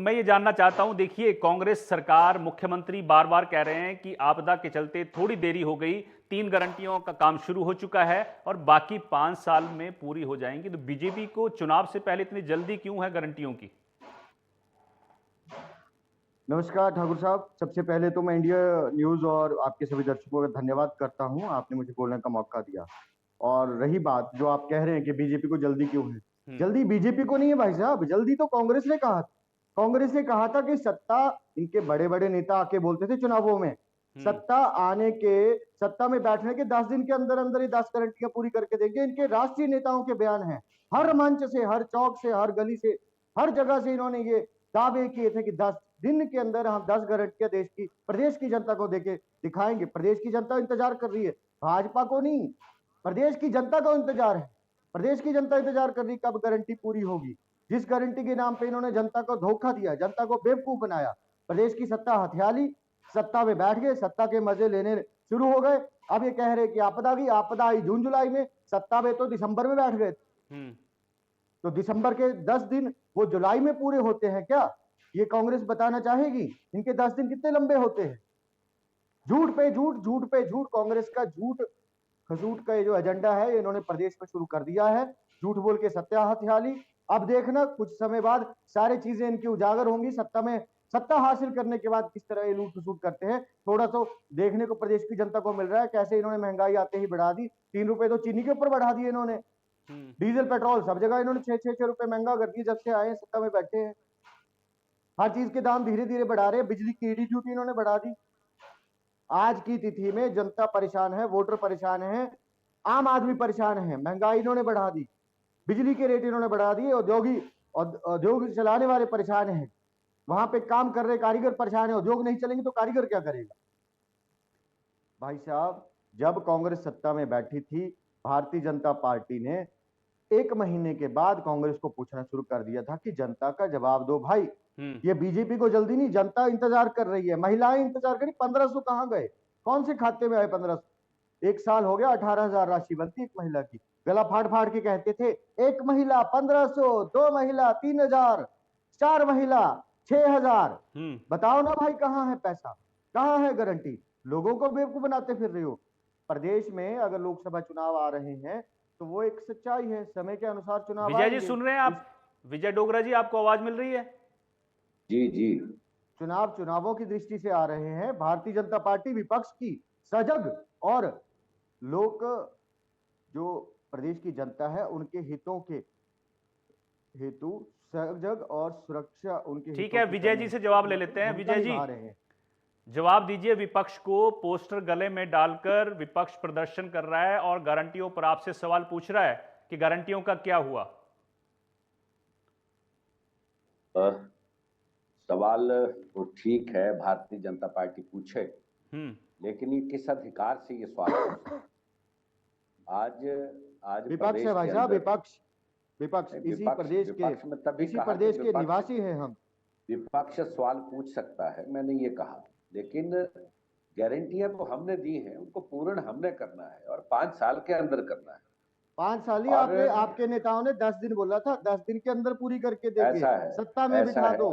मैं ये जानना चाहता हूं, देखिए कांग्रेस सरकार, मुख्यमंत्री बार बार कह रहे हैं कि आपदा के चलते थोड़ी देरी हो गई, 3 गारंटियों का काम शुरू हो चुका है और बाकी 5 साल में पूरी हो जाएंगी। तो बीजेपी को चुनाव से पहले इतनी जल्दी क्यों है गारंटियों की? नमस्कार ठाकुर साहब। सबसे पहले तो मैं इंडिया न्यूज और आपके सभी दर्शकों का धन्यवाद करता हूं, आपने मुझे बोलने का मौका दिया। और रही बात जो आप कह रहे हैं कि बीजेपी को जल्दी क्यों है, जल्दी बीजेपी को नहीं है भाई साहब, जल्दी तो कांग्रेस ने कहा। कांग्रेस ने कहा था कि सत्ता, इनके बड़े बड़े नेता आके बोलते थे चुनावों में, सत्ता आने के, सत्ता में बैठने के 10 दिन के अंदर अंदर ही 10 गारंटियां पूरी करके देंगे। इनके राष्ट्रीय नेताओं के बयान हैं, हर मंच से, हर चौक से, हर गली से, हर जगह से इन्होंने ये दावे किए थे कि 10 दिन के अंदर हम 10 गारंटियां देश की, प्रदेश की जनता को देके दिखाएंगे। प्रदेश की जनता इंतजार कर रही है, भाजपा को नहीं, प्रदेश की जनता को इंतजार है। प्रदेश की जनता इंतजार कर रही कब गारंटी पूरी होगी। जिस गारंटी के नाम पे इन्होंने जनता को धोखा दिया, जनता को बेवकूफ बनाया, प्रदेश की सत्ता हथिया ली, सत्ता में बैठ गए, सत्ता के मजे लेने शुरू हो गए। अब ये कह रहे कि आपदा की, आपदा आई जून जुलाई में, सत्ता में तो दिसंबर में बैठ गए। तो दिसंबर के 10 दिन वो जुलाई में पूरे होते हैं क्या? ये कांग्रेस बताना चाहेगी इनके 10 दिन कितने लंबे होते हैं? झूठ पे झूठ, झूठ पे झूठ, कांग्रेस का झूठ खसूट का ये जो एजेंडा है इन्होंने प्रदेश में शुरू कर दिया है। झूठ बोल के सत्ता हथिया ली। अब देखना कुछ समय बाद सारी चीजें इनकी उजागर होंगी। सत्ता में, सत्ता हासिल करने के बाद किस तरह ये लूट खसूट करते हैं, थोड़ा तो देखने को प्रदेश की जनता को मिल रहा है। कैसे इन्होंने महंगाई आते ही बढ़ा दी, 3 रुपए तो चीनी के ऊपर बढ़ा दिए इन्होंने। डीजल पेट्रोल सब जगह इन्होंने 6-6 रुपए महंगा कर दिए जब से आए सत्ता में बैठे हैं। हर चीज के दाम धीरे धीरे बढ़ा रहे हैं। बिजली की ईडी ड्यूटी इन्होंने बढ़ा दी। आज की तिथि में जनता परेशान है, वोटर परेशान है, आम आदमी परेशान है। महंगाई इन्होंने बढ़ा दी, बिजली के रेट इन्होंने बढ़ा दिए, उद्योग चलाने वाले परेशान हैं, वहां पे काम कर रहे कारीगर परेशान है। उद्योग नहीं चलेंगे तो कारीगर क्या करेगा? भाई साहब, जब कांग्रेस सत्ता में बैठी थी, भारतीय जनता पार्टी ने 1 महीने के बाद कांग्रेस को पूछना शुरू कर दिया था कि जनता का जवाब दो भाई। ये बीजेपी को जल्दी नहीं, जनता इंतजार कर रही है, महिलाएं इंतजार करी। 1500 कहां गए, कौन से खाते में आए 1500? 1 साल हो गया, 18,000 राशि बनती एक महिला की। गला फाड़ फाड़ के कहते थे एक महिला 1500, 2 महिला 3000, 4 महिला 6000। बताओ ना भाई, कहां है पैसा, कहां है गारंटी? लोगों को बेवकूफ बनाते फिर रहे हो। प्रदेश में अगर लोकसभा चुनाव आ रहे हैं तो वो एक सच्चाई है, समय के अनुसार चुनाव विजय आएंगे। जी सुन रहे हैं आप? विजय डोगरा जी, आपको आवाज मिल रही है? जी जी। चुनावों की दृष्टि से आ रहे हैं। भारतीय जनता पार्टी विपक्ष की सजग और लोक, जो प्रदेश की जनता है उनके हितों के हेतु सजग और सुरक्षा उनके ठीक है, विजय जी से जवाब ले लेते हैं। विजय जी जवाब दीजिए। विपक्ष को पोस्टर गले में डालकर विपक्ष प्रदर्शन कर रहा है और गारंटियों पर आपसे सवाल पूछ रहा है कि गारंटियों का क्या हुआ? सवाल तो ठीक है, भारतीय जनता पार्टी पूछे, लेकिन ये किस अधिकार से ये सवाल? आज विपक्ष है भाई साहब, विपक्ष इसी प्रदेश के निवासी हैं हम। विपक्ष सवाल पूछ सकता है, मैंने ये कहा, लेकिन गारंटियां तो हमने दी हैं, उनको पूर्ण हमने करना है और 5 साल के अंदर करना है। 5 साल ही आपके नेताओं ने 10 दिन बोला था, 10 दिन के अंदर पूरी करके देंगे। सत्ता में बिठा दो,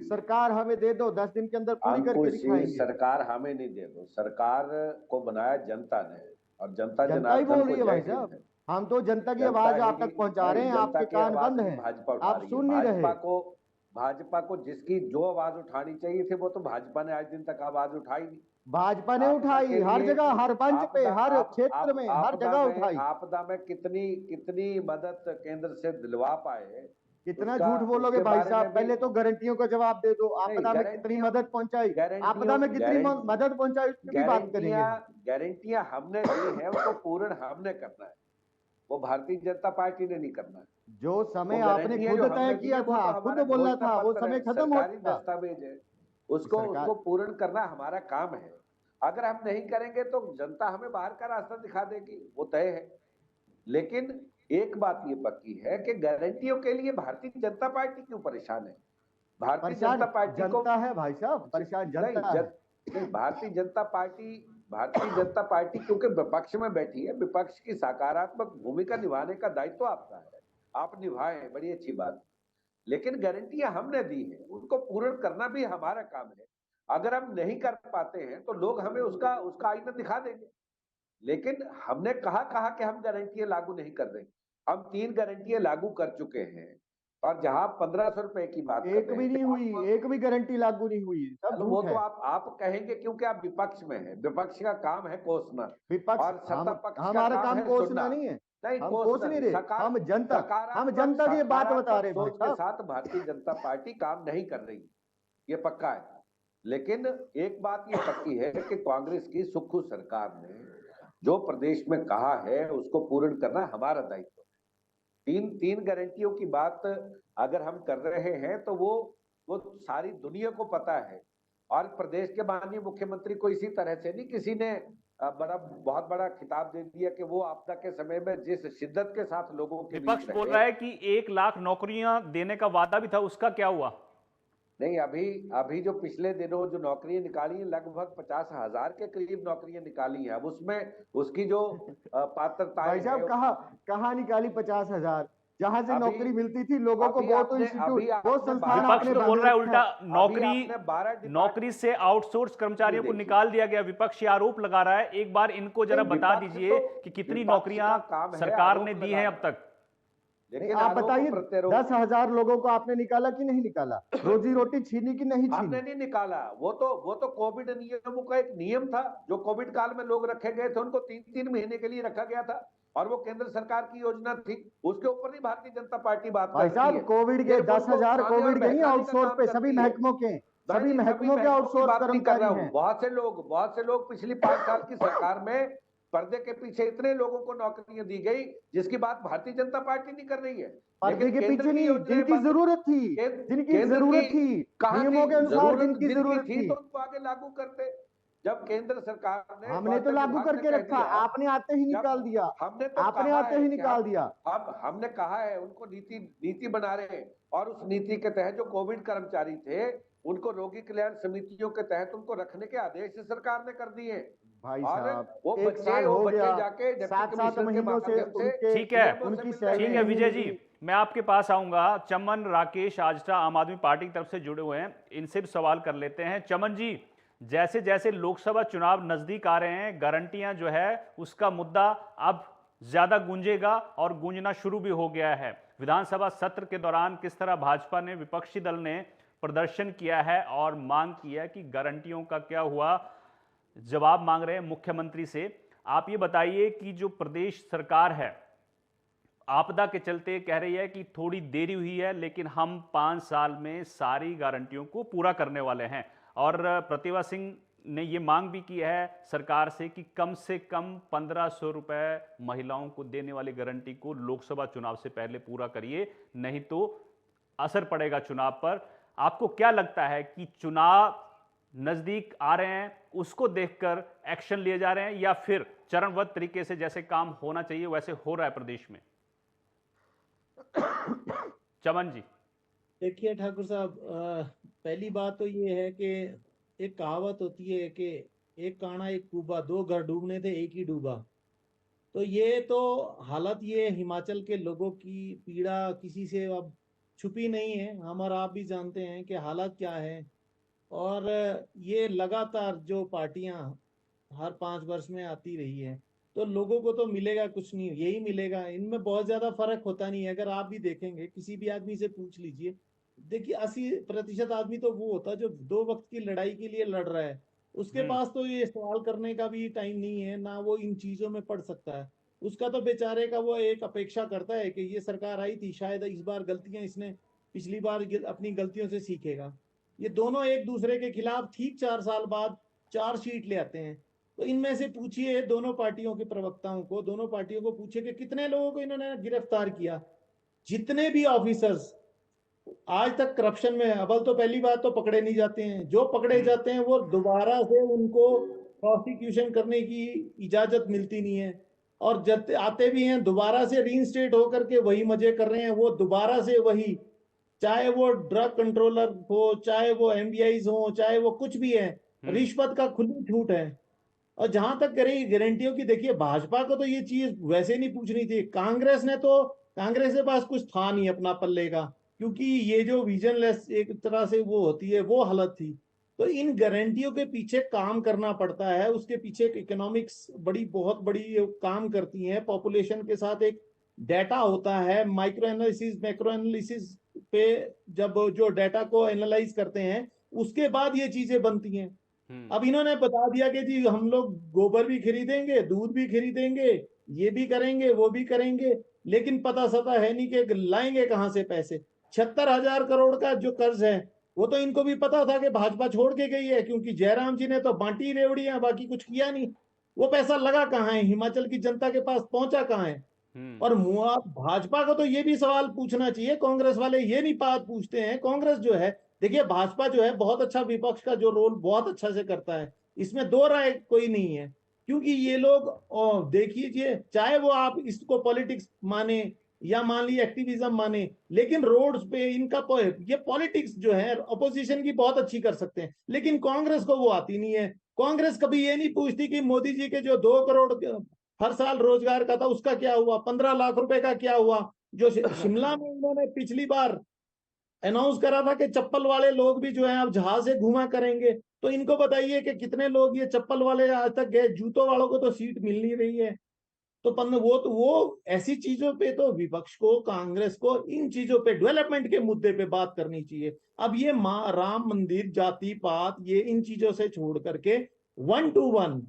सरकार हमें दे दो, 10 दिन के अंदर पूरी करके दिखाएंगे। सरकार हमें नहीं दे दो, सरकार को बनाया जनता ने और जनता ही बोल रही है भाई साहब। हम तो जनता की आवाज आप तक पहुंचा रहे हैं, आपके कान बंद हैं, आप सुन नहीं रहे। भाजपा को जिसकी जो आवाज उठानी चाहिए थी वो तो भाजपा ने आज दिन तक आवाज उठाई नहीं। भाजपा ने उठाई, हर जगह, हर मंच पे, हर क्षेत्र में, हर जगह उठाई। आपदा में कितनी मदद केंद्र से दिलवा पाए? कितना झूठ बोलोगे भाई साहब? पहले तो गारंटियों का जवाब दे दो। आपदा में कितनी मदद पहुंचाई, आपदा में कितनी मदद पहुंचाई उसकी भी बात करेंगे। गारंटियां हमने दी है, उनको पूर्ण हमने करना है, वो भारतीय जनता पार्टी ने नहीं करना है। जो समय आपने खुद तय किया था, खुद बोलना था, वो समय खत्म हो चुका। दस्तावेज है, उसको पूर्ण करना हमारा काम है। अगर हम नहीं करेंगे तो जनता हमें बाहर का रास्ता दिखा देगी, वो तय है। लेकिन एक बात ये पक्की है कि गारंटियों के लिए भारतीय जनता पार्टी क्यों परेशान है? भारतीय जनता पार्टी को है भाई साहब, परेशान जनता है। भारतीय जनता पार्टी क्योंकि विपक्ष में बैठी है, विपक्ष की सकारात्मक भूमिका निभाने का दायित्व आपका है, आप निभाएं, बड़ी अच्छी बात। लेकिन गारंटियां हमने दी हैं, उनको पूर्ण करना भी हमारा काम है। अगर हम नहीं कर पाते हैं तो लोग हमें उसका उसका आईना दिखा देंगे। लेकिन हमने कहा कि हम गारंटियां लागू नहीं कर रहे। हम 3 गारंटियां लागू कर चुके हैं, और जहां 1500 रुपए की बात कर एक रहे भी हैं, नहीं हुई, एक भी गारंटी लागू नहीं हुई, सब वो झूठ तो है। आप कहेंगे क्योंकि आप विपक्ष में हैं। विपक्ष का काम है कोसना, विपक्ष, और सत्ता हम पक्ष का हमारा काम काम है कोसना सुनना। नहीं है, नहीं, हम कोस कोसना नहीं नहीं, रहे, हम जनता की बात बता सकारात्मक रहे भाई सोच के साहब। साथ भारतीय जनता पार्टी काम नहीं कर रही, ये पक्का है। लेकिन एक बात ये पक्की है कि कांग्रेस की सुक्खू सरकार ने जो प्रदेश में कहा है उसको पूर्ण करना हमारा दायित्व है। तीन तीन गारंटियों की बात अगर हम कर रहे हैं तो वो सारी दुनिया को पता है। और प्रदेश के माननीय मुख्यमंत्री को इसी तरह से नहीं किसी ने बहुत बड़ा खिताब दे दिया कि वो आपदा के समय में जिस शिद्दत के साथ लोगों के बीच विपक्ष बोल रहे। रहा है कि 1 लाख नौकरियां देने का वादा भी था, उसका क्या हुआ? नहीं, अभी अभी जो पिछले दिनों जो नौकरियां निकाली हैं, लगभग 50,000 के करीब नौकरियां निकाली हैं। अब उसमें उसकी जो पात्रताएं भाई साहब, हैं, कहाँ निकाली 50,000? जहां से अभी नौकरी मिलती थी लोगों को, अभी वो तो आपने इंस्टीट्यूट, अभी वो आपने संस्थान 12 विपक्ष आपने तो बोल बंद रहा है रखे उल्टा, हैं। अभी आपने 12 नौकरी से आउटसोर्स कर्मचारियों को देखिए, निकाल दिया गया। विपक्ष ये आरोप लगा रहा है, एक बार इनको जरा नहीं, बता विपक्ष दीजिए तो कि कितनी विपक्ष नौकरियां का काम है सरकार ने आरोप दी हैं अब लगाना। तक। नहीं, लेकिन आप आरोप बताइए, प्रत्यारोप 10,000 लोगों को आपने निकाला कि नहीं निकाला? रोजी रोटी छीनी कि नहीं हमने छीनी? नहीं निकाला। वो तो कोविड नियमों का एक नियम था। जो कोविड काल में लोग रखे गए थे उनको 3-3 महीने के लिए रखा गया था, और वो केंद्र सरकार की योजना थी। उसके ऊपर नहीं भारतीय जनता पार्टी बात भाई करती साहब, है, कोविड के सिर्फ उनको 10,000 उकसाने और कोविड के नहीं, बहकाने का आउटसोर्स काम पे सभी करती है। महकमों के, सभी नहीं, सभी महकमों के महकमों की आउटसोर्स बात नहीं कर रहा कर्मचारी हूं। हैं। बहुत से लोग पिछली 5 साल की सरकार में पर्दे के पीछे इतने लोगों को नौकरियां दी गई जिसकी बात भारतीय जनता पार्टी नहीं कर रही है। पर्दे लेकिन के केंद्र पीछे की नहीं, योजनाएं जिनकी बंद, जरूरत थी, जिनकी केंद्र की जरूरत थी, कहां थी नियमों के अनुसार जरूरत? जिनकी जिनकी जरूरत थी थी, तो उनको आगे लागू करते। जब केंद्र सरकार ने, हमने तो स्वास्थ्य लागू विभाग ने करके कह रखा, दिया, आपने आते ही जब निकाल दिया। हमने तो आपने कहा आते है ही कि निकाल दिया। अब हमने कहा है उनको नीति नीति बना रहे हैं, और उस नीति के तहत जो कोविड कर्मचारी थे उनको रोगी कल्याण समितियों के तहत उनको रखने के आदेश सरकार ने कर दिए। भाई और साहब, वो 1 साल हो बच्चे गया, जाके डिप्टी 7-7 कमिश्नर के महीनों से माध्यम से उनके, ठीक है, नियमों से उनकी मिल सैलरी रहे ठीक है हैं। नहीं विजय मिल जी, रही। मैं आपके पास आऊंगा। चमन राकेश आजटा आम आदमी पार्टी की तरफ से जुड़े हुए हैं, इनसे भी सवाल कर लेते हैं। चमन जी, जैसे जैसे लोकसभा चुनाव नजदीक आ रहे हैं, गारंटियां जो है उसका मुद्दा अब ज्यादा गूंजेगा और गूंजना शुरू भी हो गया है। विधानसभा सत्र के दौरान किस तरह भाजपा ने, विपक्षी दल ने प्रदर्शन किया है और मांग की है कि गारंटियों का क्या हुआ, जवाब मांग रहे हैं मुख्यमंत्री से। आप ये बताइए कि जो प्रदेश सरकार है आपदा के चलते कह रही है कि थोड़ी देरी हुई है, लेकिन हम 5 साल में सारी गारंटियों को पूरा करने वाले हैं। और प्रतिभा सिंह ने ये मांग भी की है सरकार से कम 1500 रुपए महिलाओं को देने वाली गारंटी को लोकसभा चुनाव से पहले पूरा करिए, नहीं तो असर पड़ेगा चुनाव पर। आपको क्या लगता है कि चुनाव नजदीक आ रहे हैं, उसको देखकर एक्शन लिए जा रहे हैं, या फिर चरणबद्ध तरीके से जैसे काम होना चाहिए वैसे हो रहा है प्रदेश में? चमन जी। देखिए ठाकुर साहब, पहली बात तो ये है कि एक कहावत होती है कि एक काना एक कूबा, 2 घर डूबने थे एक ही डूबा। तो ये तो हालत, ये हिमाचल के लोगों की पीड़ा किसी से अब छुपी नहीं है। हम और आप भी जानते हैं कि हालत क्या है। और ये लगातार जो पार्टियां हर 5 वर्ष में आती रही है, तो लोगों को तो मिलेगा कुछ नहीं, यही मिलेगा। इनमें बहुत ज्यादा फर्क होता नहीं है। अगर आप भी देखेंगे, किसी भी आदमी से पूछ लीजिए, देखिए 80% आदमी तो वो होता है जो 2 वक्त की लड़ाई के लिए लड़ रहा है। उसके पास तो ये सवाल करने का भी टाइम नहीं है, ना वो इन चीजों में पड़ सकता है। उसका तो बेचारे का वो एक अपेक्षा करता है कि ये सरकार आई थी, शायद इस बार गलतियां इसने पिछली बार अपनी गलतियों से सीखेगा। ये दोनों एक दूसरे के खिलाफ ठीक 4 साल बाद चार्जशीट ले आते हैं। तो इनमें से पूछिए दोनों पार्टियों के प्रवक्ताओं को, दोनों पार्टियों को पूछिए कि कितने लोगों को इन्होंने गिरफ्तार किया। जितने भी ऑफिसर्स आज तक करप्शन में, अव्वल तो पहली बात तो पकड़े नहीं जाते हैं, जो पकड़े जाते हैं वो दोबारा से उनको प्रोसिक्यूशन करने की इजाजत मिलती नहीं है। और जब आते भी हैं दोबारा से रीइंस्टेट होकर के वही मजे कर रहे हैं, वो दोबारा से वही, चाहे वो ड्रग कंट्रोलर हो, चाहे वो एमबीआईज हो, चाहे वो कुछ भी है, रिश्वत का खुली छूट है। और जहां तक करें गारंटियों की, देखिए भाजपा को तो ये चीज वैसे नहीं पूछनी थी। कांग्रेस के पास कुछ था नहीं अपना पल्ले का। क्योंकि ये जो विजनलेस एक तरह से वो होती है, वो हालत थी। तो इन गारंटियों के पीछे काम करना पड़ता है, उसके पीछे एक इकोनॉमिक्स बहुत बड़ी काम करती है। पॉपुलेशन के साथ एक डाटा होता है, माइक्रो एनालिसिस मैक्रो एनालिसिस पे जब जो डाटा को एनालाइज करते हैं उसके बाद ये चीजें बनती हैं। अब इन्होंने बता दिया कि जी हम लोग गोबर भी खरीदेंगे, दूध भी खरीदेंगे, ये भी करेंगे, वो भी करेंगे, लेकिन पता सता है नहीं कि लाएंगे कहां से पैसे। 76,000 करोड़ का जो कर्ज है वो तो इनको भी पता था कि भाजपा छोड़ के गई है, क्योंकि जयराम जी ने तो बांटी रेवड़ियां, बाकी कुछ किया नहीं। वो पैसा लगा कहाँ है, हिमाचल की जनता के पास पहुंचा कहाँ है? और भाजपा को तो ये भी सवाल पूछना चाहिए, कांग्रेस वाले ये नहीं बात पूछते हैं। कांग्रेस जो है, देखिए भाजपा जो है बहुत अच्छा विपक्ष का जो रोल बहुत अच्छा से करता है, इसमें दो राय कोई नहीं है। क्योंकि ये लोग देखिए, चाहे वो आप इसको पॉलिटिक्स माने या मान ली एक्टिविज्म माने, लेकिन रोड्स पे इनका ये पॉलिटिक्स जो है अपोजिशन की बहुत अच्छी कर सकते हैं, लेकिन कांग्रेस को वो आती नहीं है। कांग्रेस कभी ये नहीं पूछती कि मोदी जी के जो 2 करोड़ हर साल रोजगार का था उसका क्या हुआ, 15 लाख रुपए का क्या हुआ। जो शिमला में इन्होंने पिछली बार अनाउंस करा था कि चप्पल वाले लोग भी जो है अब जहाज से घुमा करेंगे, तो इनको बताइए कि कितने लोग ये चप्पल वाले आज तक गए, जूतों वालों को तो सीट मिल नहीं रही है। तो वो ऐसी चीजों पे तो विपक्ष को, कांग्रेस को इन चीजों पे, डेवलपमेंट के मुद्दे पे बात करनी चाहिए। अब ये राम मंदिर, जाति पात, ये इन चीजों से छोड़ करके 1 to 1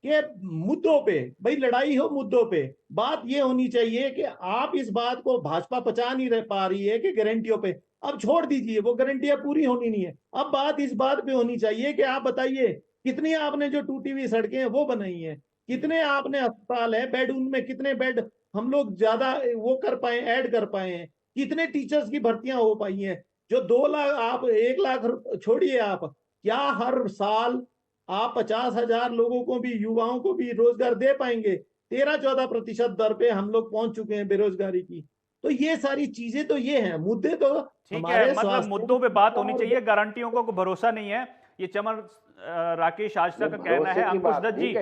के मुद्दों पे, भाई लड़ाई हो मुद्दों पे, बात ये होनी चाहिए कि आप इस बात को भाजपा पचा नहीं रह पा रही है कि गारंटियों पे, अब छोड़ दीजिए, वो गारंटियां पूरी होनी नहीं है। अब बात इस बात पे होनी चाहिए कि आप बताइए कितनी आपने जो टूटी हुई सड़कें हैं वो बनाई है, कितने आपने अस्पताल है बेड, उनमें कितने बेड हम लोग ज्यादा वो कर पाए, ऐड कर पाए हैं, कितने टीचर्स की भर्तियां हो पाई हैं। जो 2 लाख, आप 1 लाख छोड़िए, आप क्या हर साल आप 50,000 लोगों को भी, युवाओं को भी रोजगार दे पाएंगे? 13-14% दर पे हम लोग पहुंच चुके हैं बेरोजगारी की। तो ये सारी चीजें तो ये हैं मुद्दे, तो ठीक है, हमारे मतलब स्वास्थ्य मुद्दों पे बात होनी चाहिए, गारंटियों को भरोसा नहीं है। ये चमन राकेश आस्था का कहना है। अंकुश दत्त जी,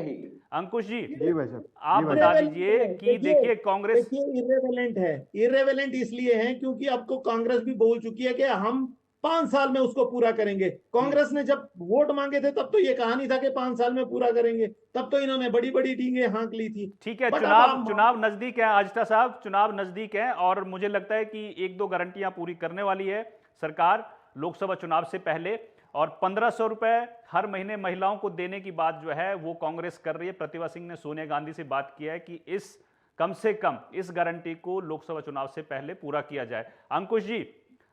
अंकुश जी, जी भाई साहब, आप जी भाई बता साहब। दीजिए कि देखिए कांग्रेस, देखिए इरेवेलेंट है, इरेवेलेंट इसलिए है क्योंकि अब को कांग्रेस भी बोल चुकी है कि हम 5 साल में उसको पूरा करेंगे। कांग्रेस ने जब वोट मांगे थे तब तो ये कहा नहीं था कि 5 साल में पूरा करेंगे, तब तो इन्होंने बड़ी बड़ी डींगे हाँक ली थी। ठीक है, बट अब चुनाव आप चुनाव नजदीक है आस्था साहब, चुनाव नजदीक है और मुझे लगता है कि 1-2 गारंटियां पूरी करने वाली है सरकार लोकसभा चुनाव से पहले। और 1,500 रुपए हर महीने महिलाओं को देने की बात जो है वो कांग्रेस कर रही है। प्रतिभा सिंह ने सोनिया गांधी से बात किया है कि इस कम से कम इस गारंटी को लोकसभा चुनाव से पहले पूरा किया जाए। अंकुश जी,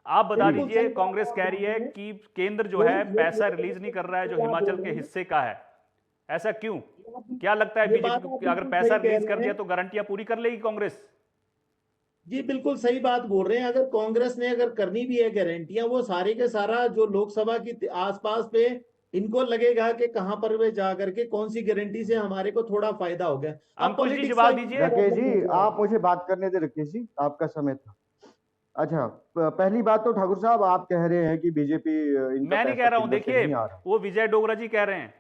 आप बता बिल्कुल दीजिए, सही बात कांग्रेस आप कह बोल रही है रहे हैं। कि केंद्र जो है ये पैसा ये रिलीज नहीं कर रहा है जो ये आप हिमाचल बोल के रहे हैं, हिस्से का है, ऐसा क्यों? क्या लगता है ये बात बीजेपी आप को, अगर बिल्कुल पैसा सही कह रिलीज कर रहे दिया हैं। तो गारंटियां पूरी कर लेगी कांग्रेस? जी बिल्कुल सही बात बोल रहे हैं। अगर कांग्रेस ने अगर करनी भी है गारंटियां, वो सारे के सारा जो लोकसभा की आसपास पे इनको लगेगा कि कहां पर वे जा करके कौन सी गारंटी से हमारे को थोड़ा फायदा हो गया। अब अंकुश जी पॉलिटिक्स का जवाब यूज दीजिए। राकेश बहुत जी, हो गया आप मुझे बात करने दे। राकेश जी, आपका समय था। अच्छा, पहली बात तो ठाकुर साहब, आप कह रहे हैं कि बीजेपी इनका मैं नहीं कह पैसा रहा हूं, केंद्र से देखिए नहीं आ रहा। वो विजय डोगरा जी कह रहे हैं।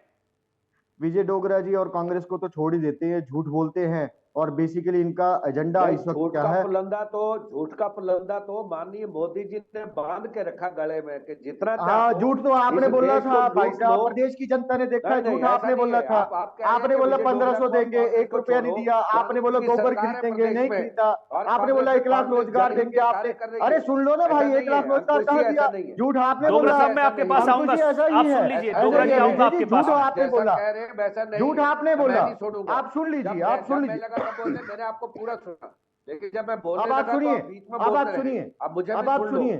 विजय डोगरा जी और कांग्रेस को तो छोड़ ही देते हैं, झूठ बोलते हैं। और बेसिकली इनका एजेंडा नहीं, इस वक्त क्या है? झूठ का पुलंदा तो माननीय मोदी जी ने बांध के रखा गले में कि जितना हाँ, चाहो झूठ तो आपने इस बोला देश था को भाई लूट लो। साहब, प्रदेश की जनता ने देखा नहीं है। नहीं, झूठ ऐसा आपने नहीं बोला है। था। आप कह रहे हैं आपने कि बोला विजय डोगरा 1,500 को और देंगे, कांग्रेस 1 को रुपया नहीं छोड़ो। दिया। आपने बोला कांग्रेस की गोबर सरकार है खरीदेंगे, प्रदेश नहीं में खरीदा। और आपने कांग्रेस बोला में 1 लाख कांग्रेस रोजगार जनहित देंगे के आपने। कार्य कर रही अरे है। सुन लो ना ऐसा भाई, 1 नहीं लाख है रोजगार अंकुश जी, कहाँ ऐसा दिया? नहीं है। झूठ आपने डोगरा बोला। साहब मैं ऐसा आपके नहीं पास है। अंकुश आऊंगा, जी, ऐसा आप ही है। सुन लीजिए, ऐसा ऐसा डोगरा ही जी नहीं है है। आऊंगा विजय जी, आपके झूठ पास। आप आपने जैसा बोला। कह रहे हैं वैसा नहीं झूठ है। आपने मैं बोला। नहीं छोड़ूंगा। आप सुन लीजिए, जब मैं आप सुन लीजिए। लगा था बोलने, मैंने आपको पूरा सुना, लेकिन जब मैं अब बोलने आप लगा तो सुनिए, आप बीच में अब बोलते आप रहे। सुनिए, अब मुझे भी अब आप सुन लो। सुनिए,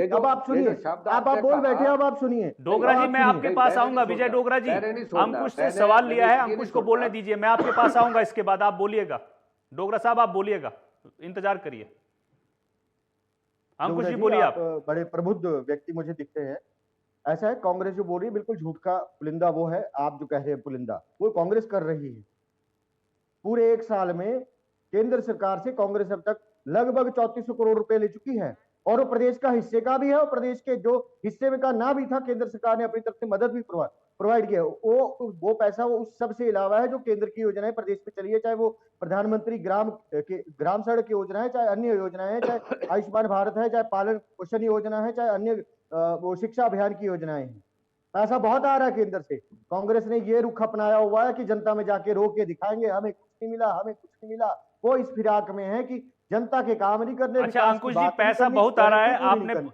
अब आप ये सुनिए। जो शब्द अब आप आपने बोल बैठे, कहा। अब आप सुनिए। डोगरा अब जी आप मैं सुनिए। आपके नहीं, पास मैंने नहीं आऊंगा, विजय छोड़ना। डोगरा जी। मैंने नहीं छोड़ना। अंकुश से सवाल लिया है, इसलिए नहीं अंकुश को छोड़ना। बोलने दीजिए, मैं आपके पास आऊंगा इसके बाद, आप बोलिएगा। डोगरा साहब आप बोलिएगा, इंतजार करिए। अंकुश डोगरा जी जी, बोलिए आप आप। बड़े प्रबुद्ध व्यक्ति मुझे दिखते हैं। ऐसा है, कांग्रेस जो बोल रही है बिल्कुल झूठ का पुलिंदा वो है। आप जो कह रहे हैं पुलिंदा, वो कांग्रेस कर रही है। पूरे 1 साल में केंद्र सरकार से कांग्रेस अब तक लगभग 3400 करोड़ रुपए ले चुकी है। और वो प्रदेश का हिस्से का भी है, और प्रदेश के जो हिस्से में का ना भी था, केंद्र सरकार ने अपनी तरफ से मदद भी प्रोवाइड किया। वो पैसा वो उस सबसे अलावा है जो केंद्र की योजनाएं प्रदेश में चली है, चाहे वो प्रधानमंत्री ग्राम सड़क योजना है, चाहे अन्य योजनाएं है, चाहे आयुष्मान भारत है, चाहे पालन पोषण योजना है, चाहे अन्य वो शिक्षा अभियान की योजनाएं हैं। पैसा बहुत आ रहा है केंद्र से। कांग्रेस ने ये रुख अपनाया हुआ है कि जनता में जाके रो के दिखाएंगे, हमें कुछ नहीं मिला, हमें कुछ नहीं मिला। वो इस फिराक में है कि जनता के काम नहीं करने। अच्छा अंकुश जी, पैसा बहुत आ रहा है,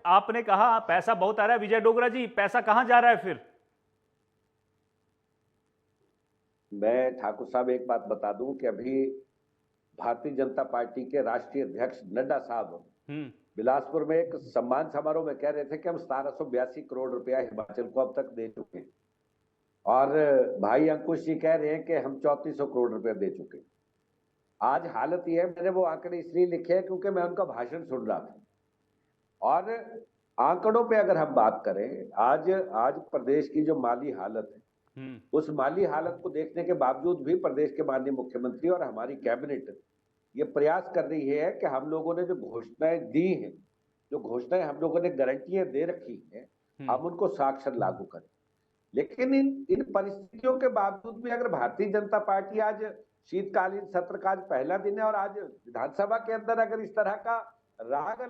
आपने कहा पैसा बहुत आ रहा है। विजय डोगरा जी, पैसा कहां जा रहा है फिर? मैं ठाकुर साहब एक बात बता दूं कि अभी भारतीय जनता पार्टी के राष्ट्रीय अध्यक्ष नड्डा साहब बिलासपुर में एक सम्मान समारोह में कह रहे थे कि हम 1782 करोड़ रुपया हिमाचल को अब तक दे चुके हैं, और भाई अंकुश जी कह रहे हैं कि हम 3400 करोड़ रुपया दे चुके हैं। आज हालत यह है, मैंने वो आंकड़े इसलिए लिखे हैं क्योंकि मैं उनका भाषण सुन रहा था, और आंकड़ों पे अगर हम बात करें, आज प्रदेश की जो माली हालत है, उस माली हालत को देखने के बावजूद भी प्रदेश के माननीय मुख्यमंत्री और हमारी कैबिनेट ये प्रयास कर रही है कि हम लोगों ने जो घोषणाएं दी हैं, जो घोषणाएं हम लोगों ने गारंटियां दे रखी हैं, हम उनको साक्षर लागू करें। लेकिन इन परिस्थितियों के बावजूद भी अगर भारतीय जनता पार्टी आज शीतकालीन सत्र का आज पहला दिन है और आज विधानसभा के अंदर अगर इस तरह का राग है,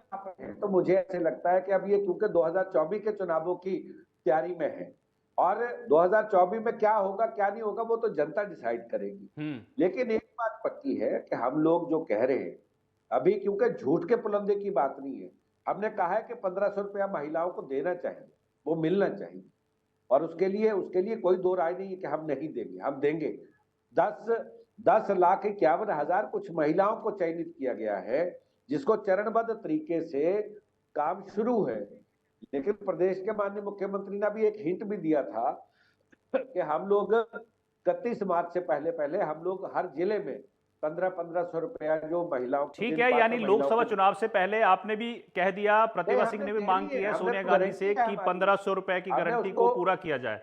तो मुझे ऐसे लगता है कि अब ये क्योंकि 2024 के चुनावों की तैयारी में है, और 2024 में क्या होगा क्या नहीं होगा वो तो जनता डिसाइड करेगी। लेकिन एक बात पक्की है कि हम लोग जो कह रहे हैं अभी, क्योंकि झूठ के पुलंदे की बात नहीं है, हमने कहा है कि 1500 रुपया महिलाओं को देना चाहिए, वो मिलना चाहिए, और उसके लिए कोई दो राय नहीं है कि हम नहीं देंगे, हम देंगे। 10,51,000 कुछ महिलाओं को चयनित किया गया है, जिसको चरणबद्ध तरीके से काम शुरू है। लेकिन प्रदेश के माननीय मुख्यमंत्री ने भी एक हिंट भी दिया था कि हम लोग 31 मार्च से पहले हम लोग हर जिले में 1500 रुपया जो महिलाओं को, ठीक है, यानी लोकसभा चुनाव से पहले आपने भी कह दिया, प्रतिभा सिंह ने भी मांग की है सोनिया गांधी से कि 1500 रुपए की गारंटी को पूरा किया जाए,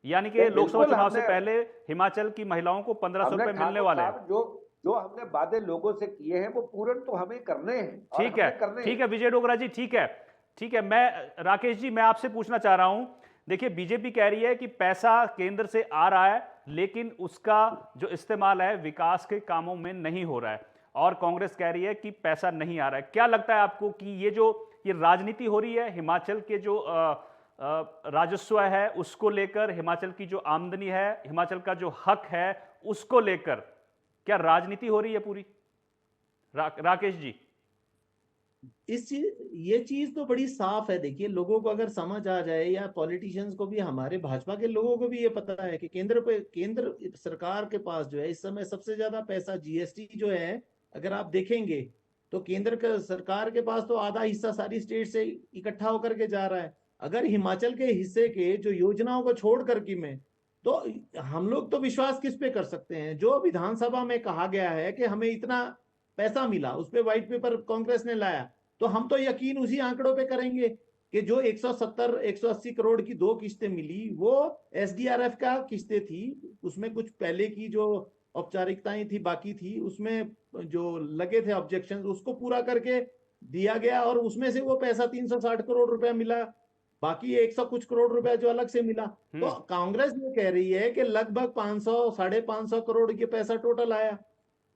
यानी कि लोकसभा चुनाव से पहले हिमाचल की महिलाओं को 1500 रुपए मिलने वाले हैं। जो हमने वादे लोगों से किए हैं वो पूर्ण तो हमें करने हैं। ठीक है विजय डोगरा जी, ठीक है। मैं राकेश जी, मैं आपसे पूछना चाह रहा हूं, देखिए बीजेपी कह रही है कि पैसा केंद्र से आ रहा है, लेकिन उसका जो इस्तेमाल है विकास के कामों में नहीं हो रहा है, और कांग्रेस कह रही है कि पैसा नहीं आ रहा है। क्या लगता है आपको कि ये राजनीति हो रही है, हिमाचल के जो राजस्व है उसको लेकर, हिमाचल की जो आमदनी है, हिमाचल का जो हक है उसको लेकर, क्या राजनीति हो रही है पूरी? राकेश जी, ये चीज तो बड़ी साफ है। देखिए, लोगों को अगर समझ आ जाए, या पॉलिटिशियंस को भी, हमारे भाजपा के लोगों को भी ये पता है कि केंद्र सरकार के पास जो है इस समय सबसे ज्यादा पैसा, जीएसटी जो है अगर आप देखेंगे तो केंद्र सरकार के पास तो आधा हिस्सा सारी स्टेट से इकट्ठा होकर के जा रहा है। अगर हिमाचल के हिस्से के जो योजनाओं को छोड़ करके तो हम लोग तो विश्वास किस पे कर सकते हैं? जो विधानसभा में कहा गया है कि हमें इतना पैसा मिला, उस पे व्हाइट पेपर कांग्रेस ने लाया, तो हम तो यकीन उसी आंकड़ों पे करेंगे कि जो 170-180 करोड़ की 2 किस्तें मिली, वो एसडीआरएफ का किस्तें थी, उसमें कुछ पहले की जो औपचारिकताएं थी बाकी थी, उसमें जो लगे थे ऑब्जेक्शन उसको पूरा करके दिया गया, और उसमें से वो पैसा 360 करोड़ रुपया मिला, बाकी 100 कुछ करोड़ रुपया जो अलग से मिला। तो कांग्रेस ये कह रही है कि लगभग 500-550 करोड़ ये पैसा टोटल आया।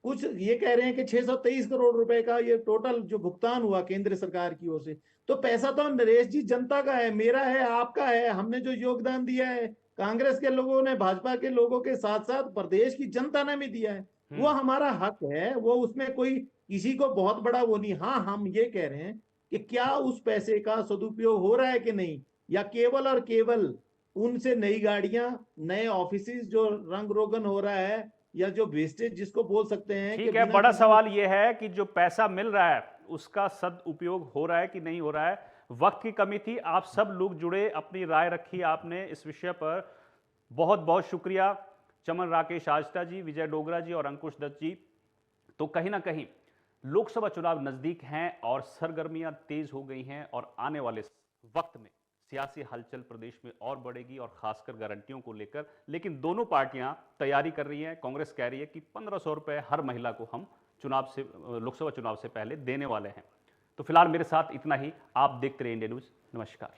कुछ ये कह रहे हैं कि 623 करोड़ रुपए का ये टोटल जो भुगतान हुआ केंद्र सरकार की ओर से। तो पैसा तो नरेश जी जनता का है, मेरा है, आपका है, हमने जो योगदान दिया है, कांग्रेस के लोगों ने, भाजपा के लोगों के साथ साथ प्रदेश की जनता ने भी दिया है, वो हमारा हक है, वो उसमें कोई किसी को बहुत बड़ा वो नहीं। हाँ, हम ये कह रहे हैं कि क्या उस पैसे का सदुपयोग हो रहा है कि नहीं, या केवल और केवल उनसे नई गाड़ियां, नए ऑफिस जो रंग रोगन हो रहा है, या जो वेस्टेज जिसको बोल सकते हैं। ठीक है, बड़ा सवाल यह है कि जो पैसा मिल रहा है उसका सदुपयोग हो रहा है कि नहीं हो रहा है। वक्त की कमी थी, आप सब लोग जुड़े, अपनी राय रखी आपने इस विषय पर, बहुत बहुत शुक्रिया। चमन राकेश आजटा जी, विजय डोगरा जी और अंकुश दत्त जी। तो कहीं ना कहीं लोकसभा चुनाव नजदीक हैं और सरगर्मियां तेज हो गई हैं, और आने वाले वक्त में सियासी हलचल प्रदेश में और बढ़ेगी, और खासकर गारंटियों को लेकर। लेकिन दोनों पार्टियां तैयारी कर रही हैं। कांग्रेस कह रही है कि 1500 रुपए हर महिला को हम लोकसभा चुनाव से पहले देने वाले हैं। तो फिलहाल मेरे साथ इतना ही। आप देखते रहिए इंडिया न्यूज़। नमस्कार।